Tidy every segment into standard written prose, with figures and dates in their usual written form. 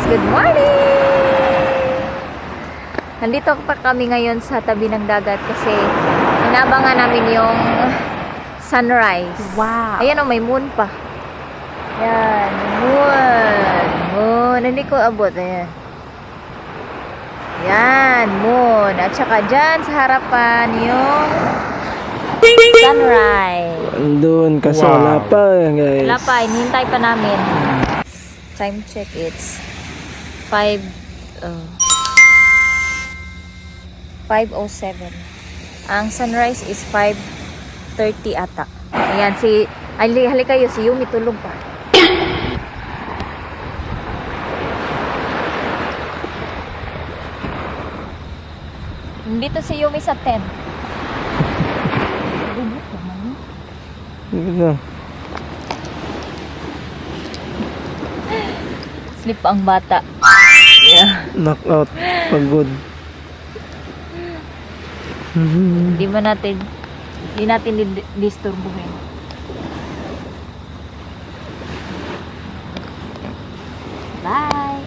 Good morning! Nandito pa kami ngayon sa tabi ng dagat kasi inabangan namin yung sunrise. Wow! Ayan o, may moon pa. Yan, moon. Hindi ko abot. Ayan. Yan, moon. At saka dyan sa harapan yung sunrise. Andun, kasi wala pa guys. Wala pa, hinihintay pa namin. Time check, it's 5:07. Ang sunrise is 5:30 ata. Ayan, halika kayo, si Yumi tulog pa. Dito si Yumi sa tent. Ano? Sleep ang bata. Yeah. Knockout. Pagod. Hindi natin disturbuhin. Bye!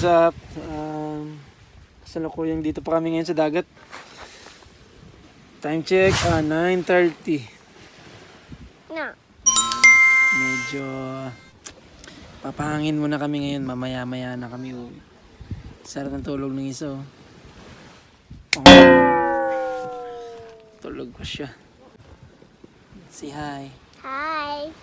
what's up? Salukuyang dito pa kami ngayon sa dagat. Time check, 9:30. Na. Medyo papahangin muna kami ngayon. Mamaya-maya na kami uwi. Sarap ng tulog ng isa. Tulog ko siya. Say hi. Hi.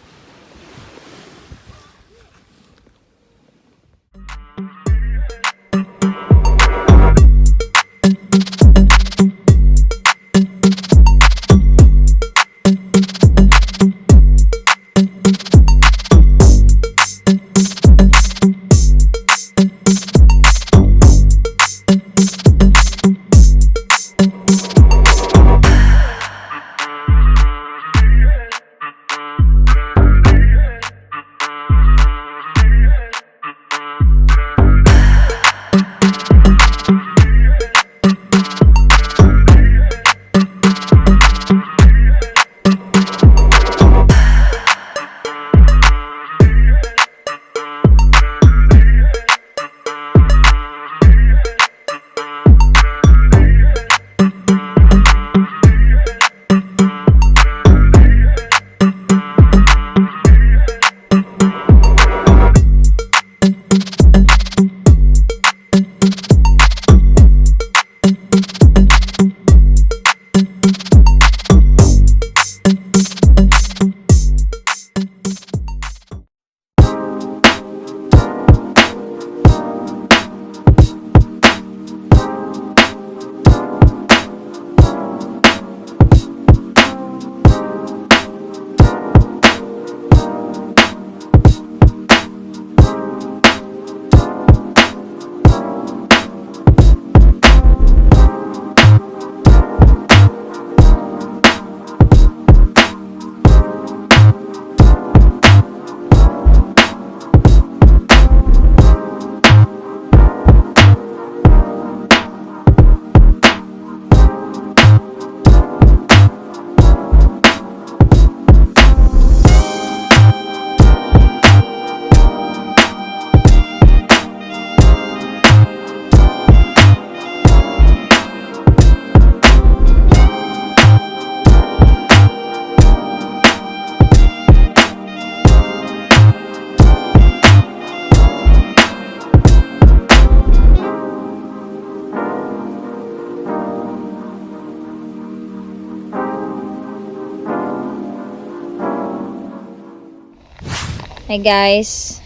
Hi guys,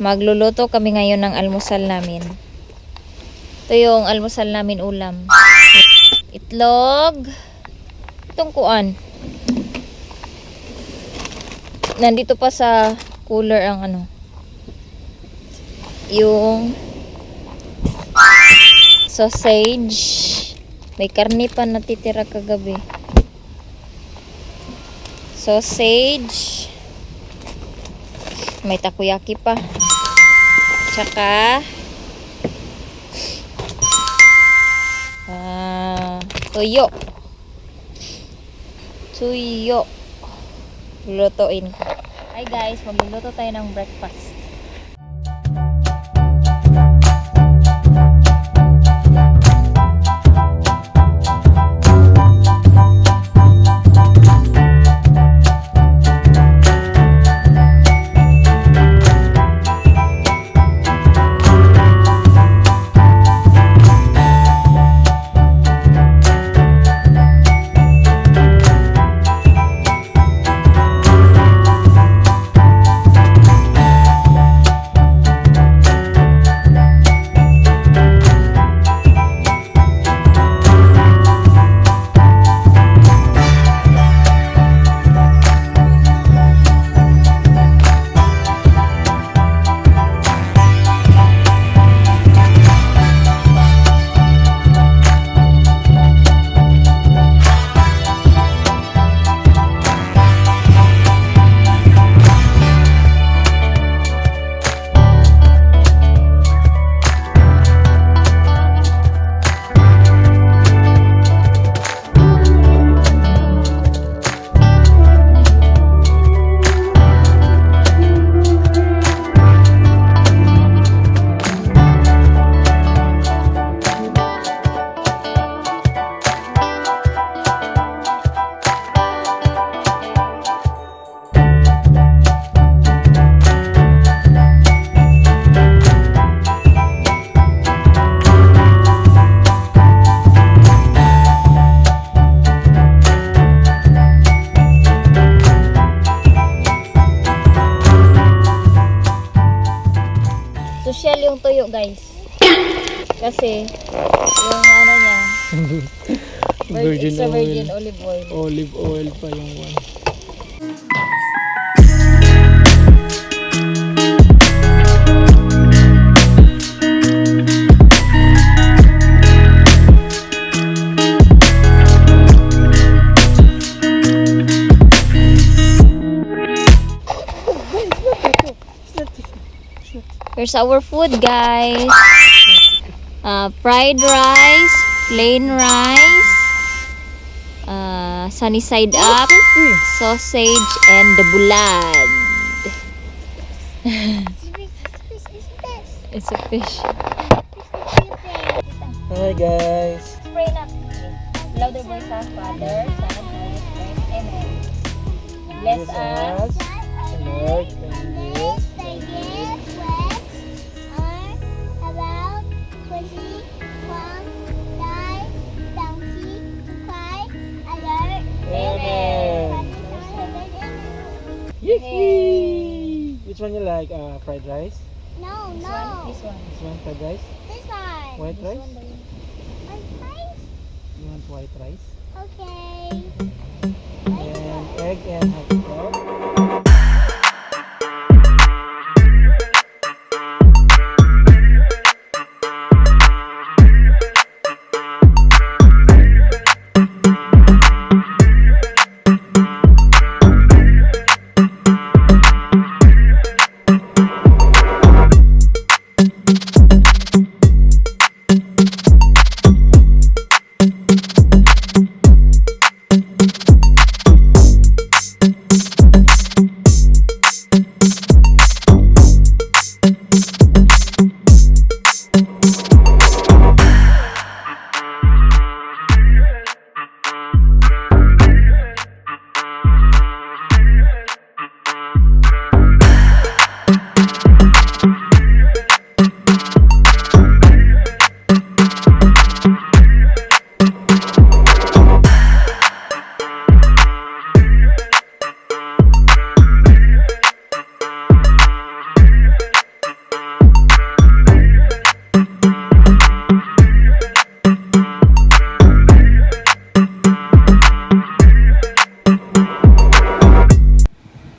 magluluto kami ngayon ng almusal namin. Ito yung almusal namin ulam. Itlog. Itong kuan. Nandito pa sa cooler ang ano. Yung sausage. May karne pa natitira kagabi. Sausage. May takoyaki pa. Tsaka tuyo. Tuyo. Lutuin ko. Hi guys, magluluto tayo ng breakfast. tuyo guys. Kasi yung ano niya, Virgin virgin oil. olive oil. Olive oil pa yung one. Here's our food, guys. Fried rice, plain rice, sunny side up, sausage, and the bulad. It's a fish. Hi guys. Pray na. Louder voice sa Father, Son, Holy Spirit. Amen. Bless us. Lord, thank you. Yee! Which one you like? Fried rice? No, This no. one, this one. This one fried rice? This one. White This rice? one daw. White rice? You want white rice? Okay. And egg and hot dog.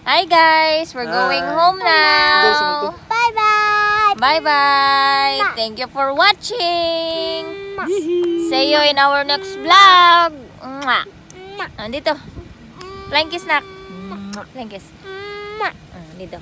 Hi guys, we're going home now. Bye-bye. Bye-bye. Thank you for watching. See you in our next vlog. Mwah. Dito. Flying kiss, nak. Flying kiss. Dito.